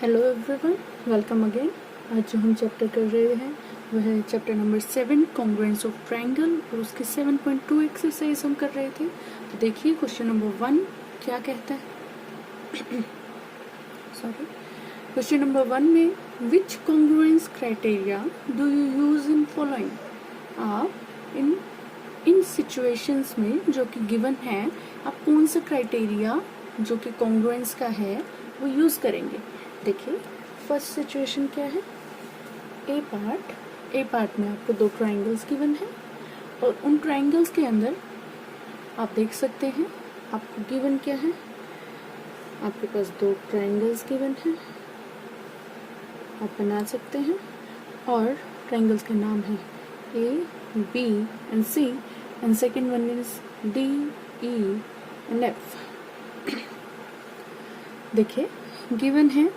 Hello everyone, welcome again. आज जो हम चैप्टर कर रहे हैं वह है chapter number 7 congruence of triangle और उसके 7.2 एक्सरसाइज हम कर रहे थे। तो देखिए क्वेश्चन नंबर 1 क्या कहता है। सॉरी, क्वेश्चन नंबर 1 में which congruence criteria do you use in following. आप इन सिचुएशंस में जो कि गिवन है, आप कौन सा क्राइटेरिया जो कि कॉन्ग्रुएंस का है वो यूज करेंगे। देखिए फर्स्ट सिचुएशन क्या है, ए पार्ट में आपको दो ट्रायंगल्स गिवन है और उन ट्रायंगल्स के अंदर आप देख सकते हैं आपको गिवन क्या है, आपके पास दो ट्रायंगल्स गिवन है, आप बना सकते हैं और ट्रायंगल्स के नाम है A, B and C and second one is D, E and F. देखिए गिवन है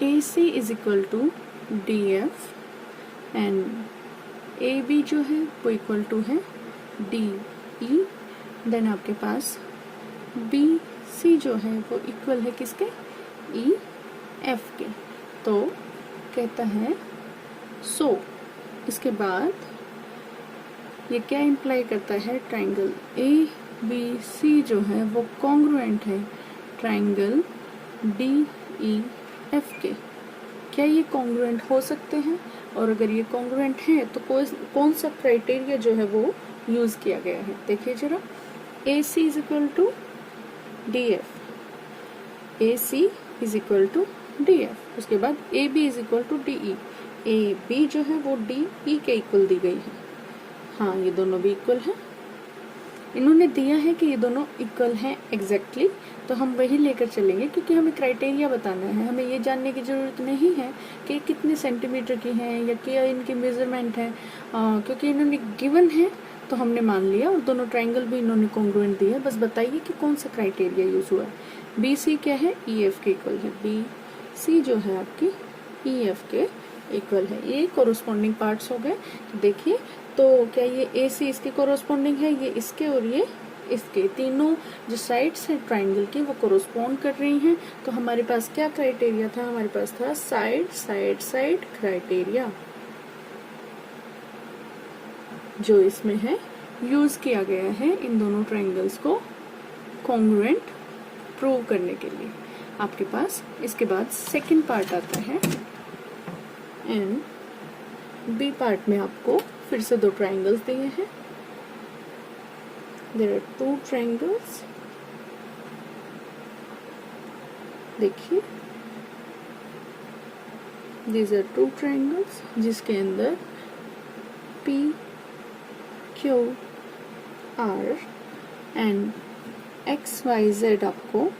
AC is equal to DF and AB जो है वो इक्वल टू है DE। देन आपके पास BC जो है वो इक्वल है किसके, EF के। तो कहता है सो इसके बाद ये क्या इम्प्लाई करता है, ट्रायंगल ABC जो है वो कॉन्ग्रुएंट है ट्रायंगल DEF के। क्या ये कॉन्ग्रुएंट हो सकते हैं, और अगर ये कॉन्ग्रुएंट है तो कौन सा क्राइटेरिया जो है वो यूज किया गया है। देखिए जरा, AC is equal to DF, AC is equal to DF, उसके बाद AB is equal to DE। AB जो है वो DE के इक्वल दी गई है। हाँ, ये दोनों भी इक्वल है, इन्होंने दिया है कि ये दोनों इक्वल हैं एग्जैक्टली, तो हम वही लेकर चलेंगे क्योंकि हमें क्राइटेरिया बताना है। हमें ये जानने की ज़रूरत नहीं है कि कितने सेंटीमीटर की हैं या क्या इनकी मेजरमेंट है, क्योंकि इन्होंने गिवन है तो हमने मान लिया और दोनों ट्रायंगल भी इन्होंने कॉन्ग्रुएंट दिया है। बस बताइए कि कौन सा क्राइटेरिया यूज हुआ है। BC क्या है, EF के इक्वल है, BC जो है आपकी EF के इक्वल है। ये कोरोस्पोंडिंग पार्ट्स हो गए। देखिए तो क्या ये AC इसके कोरोस्पोंडिंग है, ये इसके और ये इसके, तीनों जो साइड्स है ट्रायंगल की वो कोरोस्पोंड कर रही हैं। तो हमारे पास क्या क्राइटेरिया था, हमारे पास था साइड साइड साइड क्राइटेरिया, जो इसमें है यूज किया गया है इन दोनों ट्रायंगल्स को कॉन्ग्रुएंट प्रूव करने के लिए। आपके पास इसके बाद सेकंड पार्ट आता है एंड B पार्ट में आपको फिर से दो ट्रायंगल्स दिए हैं। There are two triangles. देखिए दीज आर टू ट्रायंगल्स जिसके अंदर P, Q, R and X, Y, Z आपको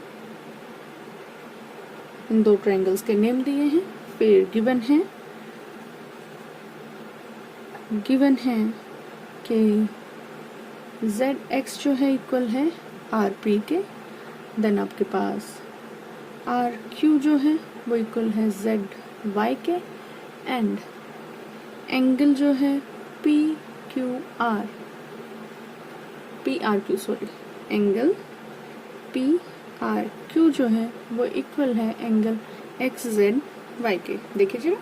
इन दो ट्रायंगल्स के नेम दिए हैं। फिर गिवन है कि ZX जो है इक्वल है RP के। देन आपके पास RQ जो है वो इक्वल है ZY के एंड एंगल जो है एंगल PRQ जो है वो इक्वल है एंगल XZY के। देखिए जरा,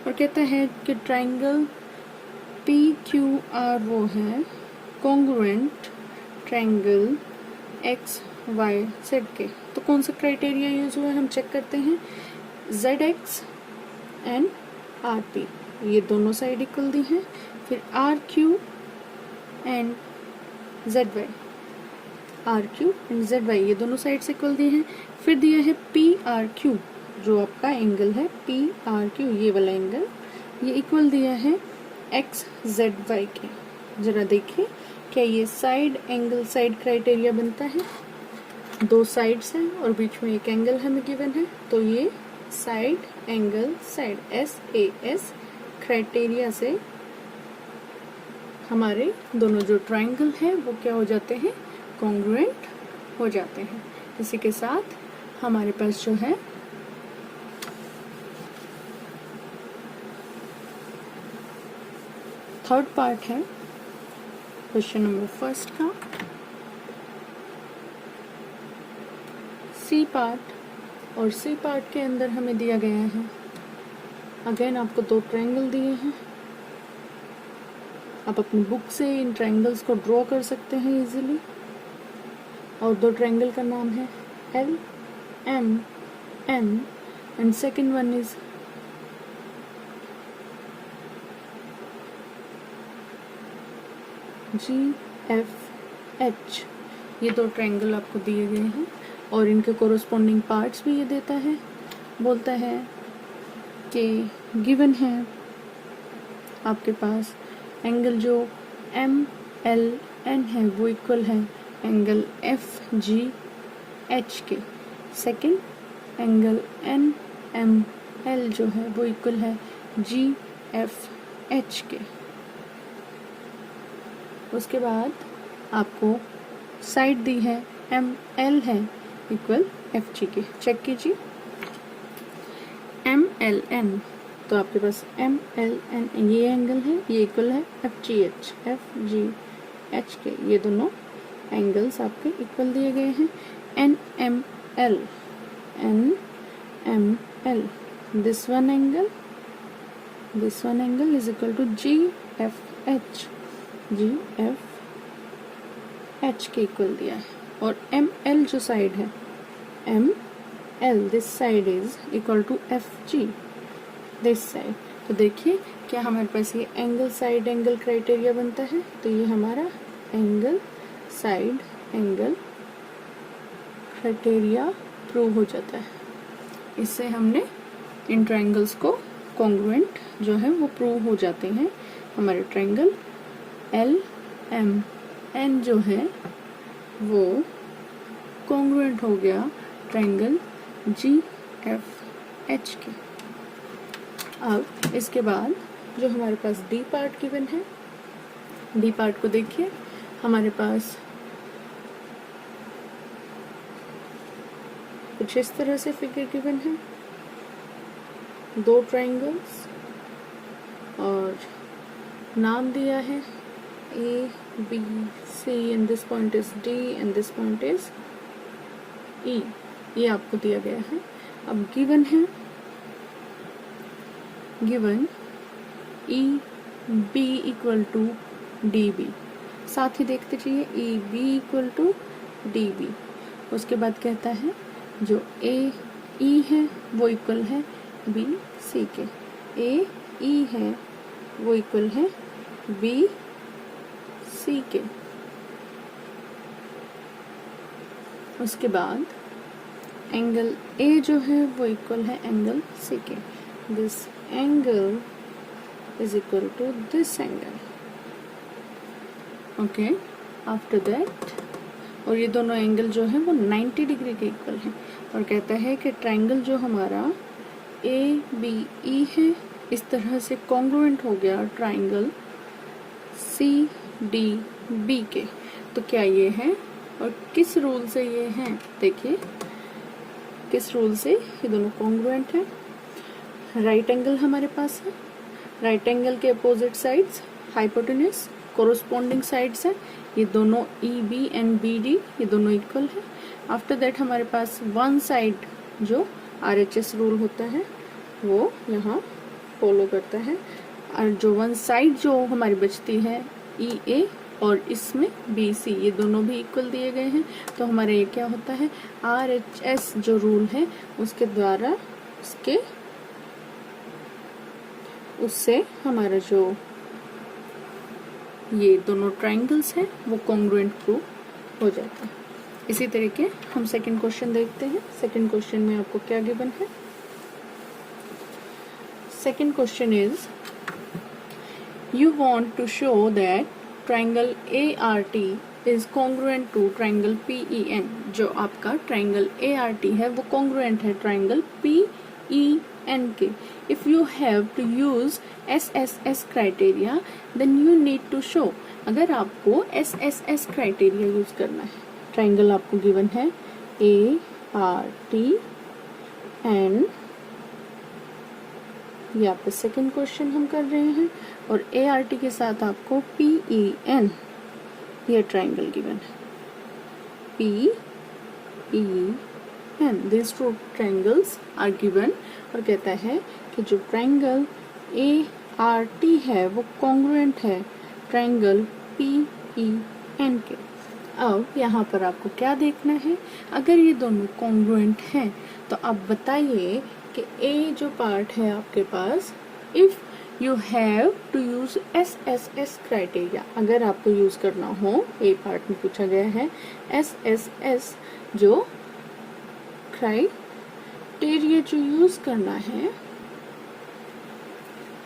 और कहता है कि ट्रायंगल PQR वो है कॉन्ग्रुएंट ट्रायंगल XYZ के। तो कौन सा क्राइटेरिया यूज हुआ है हम चेक करते हैं। ZX एंड RP ये दोनों साइड इक्वल दी हैं। फिर RQ एंड ZY ये दोनों साइड से इक्वल दिए हैं। फिर दिया है PRQ जो आपका एंगल है PRQ, ये वाला एंगल, ये इक्वल दिया है XZY के। जरा देखिए क्या ये साइड एंगल साइड क्राइटेरिया बनता है। दो साइड्स हैं और बीच में एक एंगल हमें गिवन है, तो ये side angle side SAS criteria से हमारे दोनों जो ट्रायंगल है वो क्या हो जाते हैं, कॉन्ग्रुएंट हो जाते हैं। इसी के साथ हमारे पास जो है थर्ड पार्ट है क्वेश्चन नंबर फर्स्ट का। सी पार्ट, और सी पार्ट के अंदर हमें दिया गया है, अगेन आपको 2 ट्रायंगल दिए हैं। आप अपनी बुक से इन ट्रायंगल्स को ड्रॉ कर सकते हैं इजीली। और 2 ट्रायंगल का नाम है L M N and second one is G F H. ये 2 ट्रायंगल आपको दिए गए हैं और इनके कोरोस्पोंडिंग पार्ट्स भी ये देता है। बोलता है कि गिवन है आपके पास एंगल जो एम एल एन है वो इक्वल है एंगल एफ जी एच के। Second angle N M L जो है वो इक्वल है जी एफ एच के। उसके बाद आपको साइड दी है एम एल है इक्वल एफ जी के। चेक कीजिए एम एल एन, तो आपके पास एम एल एन ये एंगल है, ये इक्वल है एफ जी एच के। ये दोनों एंगल्स आपके इक्वल दिए गए हैं। N M L this one angle is equal to G F H के इक्वल दिया है। और एम एल जो साइड है M L this side is equal to F G this side. तो देखिए क्या हमारे पास ये एंगल साइड एंगल क्राइटेरिया बनता है। तो ये हमारा angle side angle criteria prove हो जाता है। इससे हमने इन ट्रायंगल्स को कॉन्ग्रुएंट जो है वो प्रूव हो जाते हैं। हमारे ट्रायंगल एल एम एन जो है वो कॉन्ग्रुएंट हो गया ट्रायंगल जी एफ एच के। अब इसके बाद जो हमारे पास डी पार्ट गिवन है, डी पार्ट को देखिए हमारे पास कुछ इस तरह से फिगर गिवन है, 2 ट्रायंगल्स और नाम दिया है A B C and this point is D and this point is E. ये आपको दिया गया है। अब गिवन है E B equal to D B. साथ ही देखते जाइए E B equal to D B. उसके बाद कहता है जो ए ई है वो इक्वल है बी सी के। ए ई है वो इक्वल है बी सी के। उसके बाद एंगल ए जो है वो इक्वल है एंगल सी के। This angle is equal to this angle. Okay, after that और ये दोनों एंगल जो है वो 90 डिग्री के इक्वल है। और कहता है कि ट्रायंगल जो हमारा ए बी ई है इस तरह से कॉन्ग्रुएंट हो गया ट्रायंगल सी डी बी के। तो क्या ये है और किस रूल से ये हैं? देखिए किस रूल से ये दोनों कॉन्ग्रुएंट है। राइट एंगल हमारे पास है, राइट एंगल के opposite sides hypotenuse corresponding sides है। ये दोनों E B and B D ये दोनों इक्वल है। आफ्टर दैट हमारे पास वन साइड जो RHS रूल होता है वो यहाँ फॉलो करता है। और जो वन साइड जो हमारी बचती है EA और इसमें BC ये दोनों भी इक्वल दिए गए हैं। तो हमारे ये क्या होता है RHS जो रूल है उसके द्वारा उससे हमारा जो ये दोनों ट्रायंगल्स हैं वो कॉन्ग्रुएंट प्रूव हो जाता है। इसी तरीके हम सेकंड क्वेश्चन देखते हैं। सेकंड क्वेश्चन में आपको क्या गिवन है? Second question is you want to show that triangle ART is congruent to triangle PEN। जो आपका ट्रायंगल ART है वो कॉन्ग्रुएंट है ट्रायंगल PEN के। If you have to use SSS criteria, then you need to show। अगर आपको SSS criteria use करना है, ट्रायंगल आपको गिवन है ART एंड यहाँ पे सेकेंड क्वेश्चन हम कर रहे हैं और ART के साथ आपको PEN ये ट्रायंगल गिवन है PEN। And, this two triangles are given. और कहता है कि जो ट्रायंगल ART है वो कॉन्ग्रुएंट है ट्रायंगल PEN के। अब यहाँ पर आपको क्या देखना है, अगर ये दोनों कॉन्ग्रुएंट हैं तो आप बताइए कि A जो पार्ट है आपके पास, if you have to use SSS criteria, अगर आपको यूज करना हो, A पार्ट में पूछा गया है SSS जो क्राइटेरिया जो यूज करना है,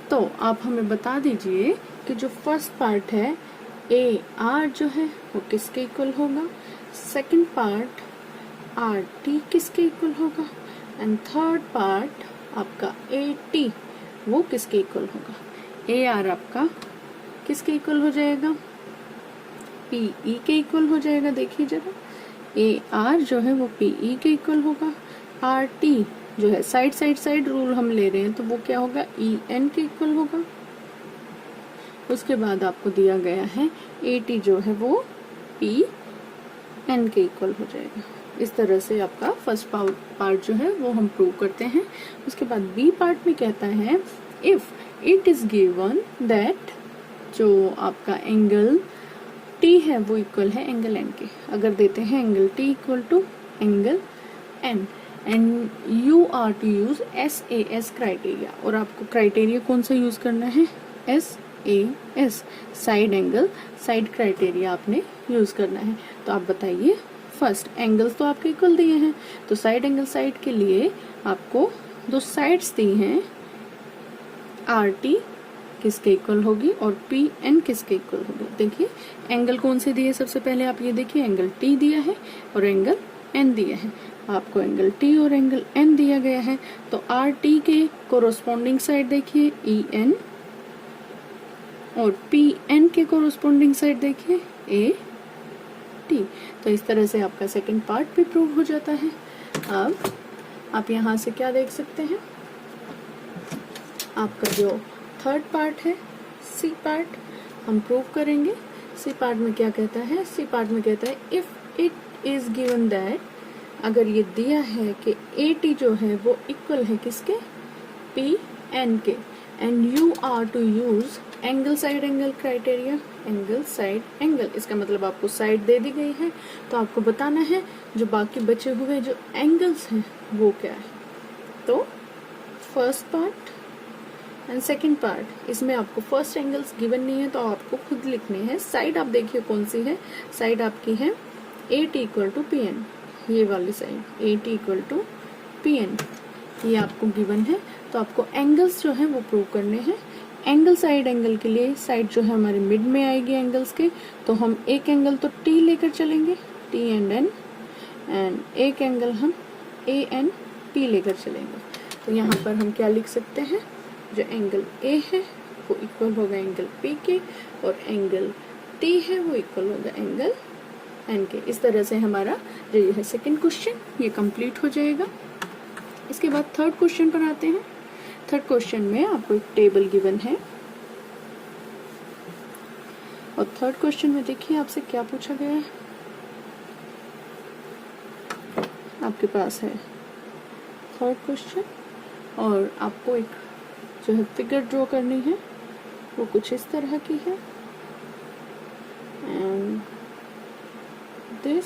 तो आप हमें बता दीजिए कि जो फर्स्ट पार्ट है AR जो है वो किसके इक्वल होगा, सेकंड पार्ट RT किसके इक्वल होगा, एंड थर्ड पार्ट आपका AT वो किसके इक्वल होगा। AR आपका किसके इक्वल हो जाएगा, PE के इक्वल हो जाएगा। देखिए जरा, AR जो है वो PE के इक्वल होगा, RT जो है साइड रूल हम ले रहे हैं तो वो क्या होगा, EN के इक्वल होगा। उसके बाद आपको दिया गया है AT जो है वो PN के इक्वल हो जाएगा। इस तरह से आपका फर्स्ट पार्ट जो है वो हम प्रूव करते हैं। उसके बाद B पार्ट में कहता है if it is given that जो आपका एंगल T है वो इक्वल है एंगल N के। अगर देते हैं angle T equal to angle N and you are to use SAS criteria, और आपको क्राइटेरिया कौन सा यूज करना है, SAS side angle side criteria आपने यूज करना है। तो आप बताइए, फर्स्ट एंगल्स तो आपके इक्वल दिए हैं, तो साइड एंगल साइड के लिए आपको दो साइड्स दी हैं, RT किसके इक्वल होगी और PN किसके इक्वल होगी। देखिए एंगल कौन से दिए, सबसे पहले आप ये देखिए एंगल T दिया है और एंगल N दिया है। आपको एंगल T और एंगल N दिया गया है, तो RT के कोरोस्पोंडिंग साइड देखिए EN और PN के कोरोस्पोंडिंग साइड देखिए AT। तो इस तरह से आपका सेकंड पार्ट भी प्रूव हो जाता है। अब आप यहाँ से क्या देख सकते हैं, आपका जो थर्ड पार्ट है C पार्ट हम प्रूव करेंगे। C पार्ट में क्या कहता है, C पार्ट में कहता है if it is given that, अगर ये दिया है कि AT जो है वो इक्वल है किसके, PN के, and you are to use angle side angle criteria, angle side angle, इसका मतलब आपको साइड दे दी गई है तो आपको बताना है जो बाकी बचे हुए जो एंगल्स हैं वो क्या है। तो first part and second part, इसमें आपको फर्स्ट एंगल्स गिवन नहीं है तो आपको खुद लिखने हैं। साइड आप देखिए कौन सी है, साइड आपकी है AT इक्वल टू PN, ये वाली side AT equal to PN, ये आपको गिवन है। तो आपको एंगल्स जो है वो प्रूव करने हैं। एंगल साइड एंगल के लिए साइड जो है हमारे मिड में आएगी एंगल्स के, तो हम एक एंगल तो T लेकर चलेंगे, T एंड N, एंड एक एंगल हम AN P लेकर चलेंगे। तो यहाँ पर हम क्या लिख सकते हैं, जो एंगल A है वो इक्वल होगा एंगल P के, और एंगल T है वो इक्वल होगा एंगल N के। इस तरह से हमारा जो ये है सेकंड क्वेश्चन ये कंप्लीट हो जाएगा। इसके बाद थर्ड क्वेश्चन पर आते हैं। थर्ड क्वेश्चन में आपको एक टेबल गिवन है, और थर्ड क्वेश्चन में देखिए आपसे क्या पूछा गया है। आपके पास है थर्ड क्वेश्चन और आपको एक जो है फिगर ड्रॉ करनी है, वो कुछ इस तरह की है, एंड दिस,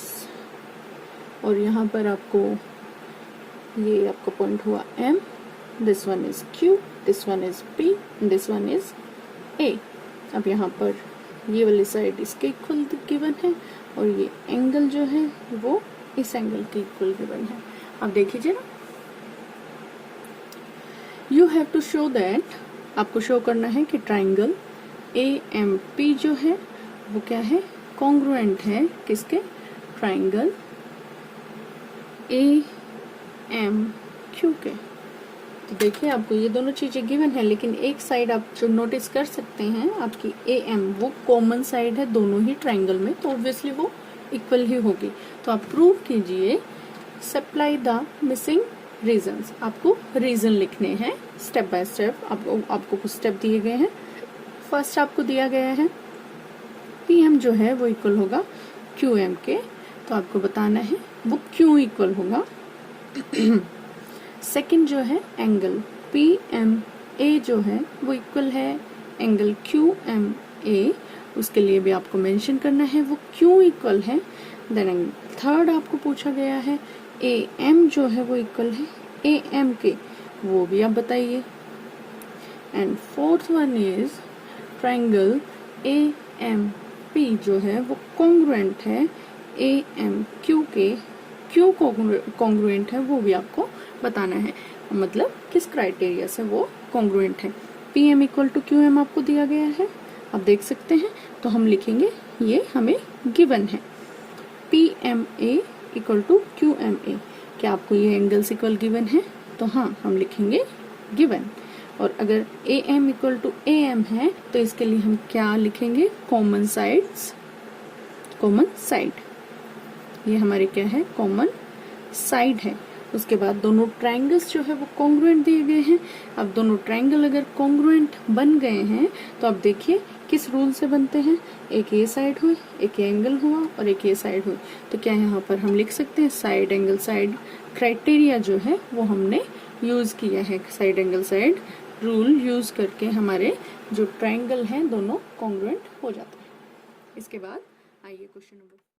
और यहाँ पर आपको ये आपका पॉइंट हुआ M, this one is Q, this one is P, this one is A। अब यहाँ पर ये वाली साइड इसके इक्वल गिवन है और ये एंगल जो है वो इस एंगल के इक्वल गिवन है। अब देखिए ना, you have to show that, आपको शो करना है कि ट्राइंगल AMP जो है वो क्या है, कॉन्ग्रुएंट है किसके, ट्राइंगल AMQ के। तो देखिए आपको ये दोनों चीजें गिवन है, लेकिन एक साइड आप जो नोटिस कर सकते हैं आपकी AM वो कॉमन साइड है दोनों ही ट्राइंगल में, तो ऑब्वियसली वो इक्वल ही होगी। तो आप प्रूव कीजिए, सप्लाई द मिसिंग रीजंस। आपको रीजन लिखने हैं स्टेप बाय स्टेप। आपको कुछ स्टेप दिए गए हैं। फर्स्ट आपको दिया गया है PM जो है वो इक्वल होगा QM के, तो आपको बताना है वो क्यों इक्वल होगा सेकंड जो है एंगल पी एम ए जो है वो इक्वल है एंगल क्यू एम ए, उसके लिए भी आपको मेंशन करना है वो क्यों इक्वल है। देन एंगल थर्ड आपको पूछा गया है ए एम जो है वो इक्वल है ए एम के, वो भी आप बताइए। And fourth one is triangle A M P जो है वो कॉन्ग्रुएंट है ए एम क्यू के, क्यों कॉन्ग्रुएंट है वो भी आपको बताना है, मतलब किस क्राइटेरिया से वो कॉन्ग्रुएंट है। P M equal to Q M आपको दिया गया है, आप देख सकते हैं, तो हम लिखेंगे ये हमें गिवन है P M A equal to Q M A. क्या आपको ये एंगल्स इक्वल गिवन है? तो हाँ, हम लिखेंगे गिवन। और अगर A M equal to A M है तो इसके लिए हम क्या लिखेंगे? कॉमन साइड्स, कॉमन साइड, ये हमारे क्या है? कॉमन साइड है। उसके बाद दोनों ट्रायंगल्स जो है वो कॉन्ग्रुएंट दिए गए हैं। अब दोनों ट्रायंगल अगर कॉन्ग्रुएंट बन गए हैं तो अब देखिए किस रूल से बनते हैं, एक ये साइड हुई, एक ये एंगल हुआ और एक ये साइड हुई, तो क्या यहाँ पर हम लिख सकते हैं साइड एंगल साइड क्राइटेरिया जो है वो हमने यूज किया है। Side angle side rule use करके हमारे जो ट्रायंगल हैं दोनों कॉन्ग्रुएंट हो जाते हैं। इसके बाद आइए क्वेश्चन नंबर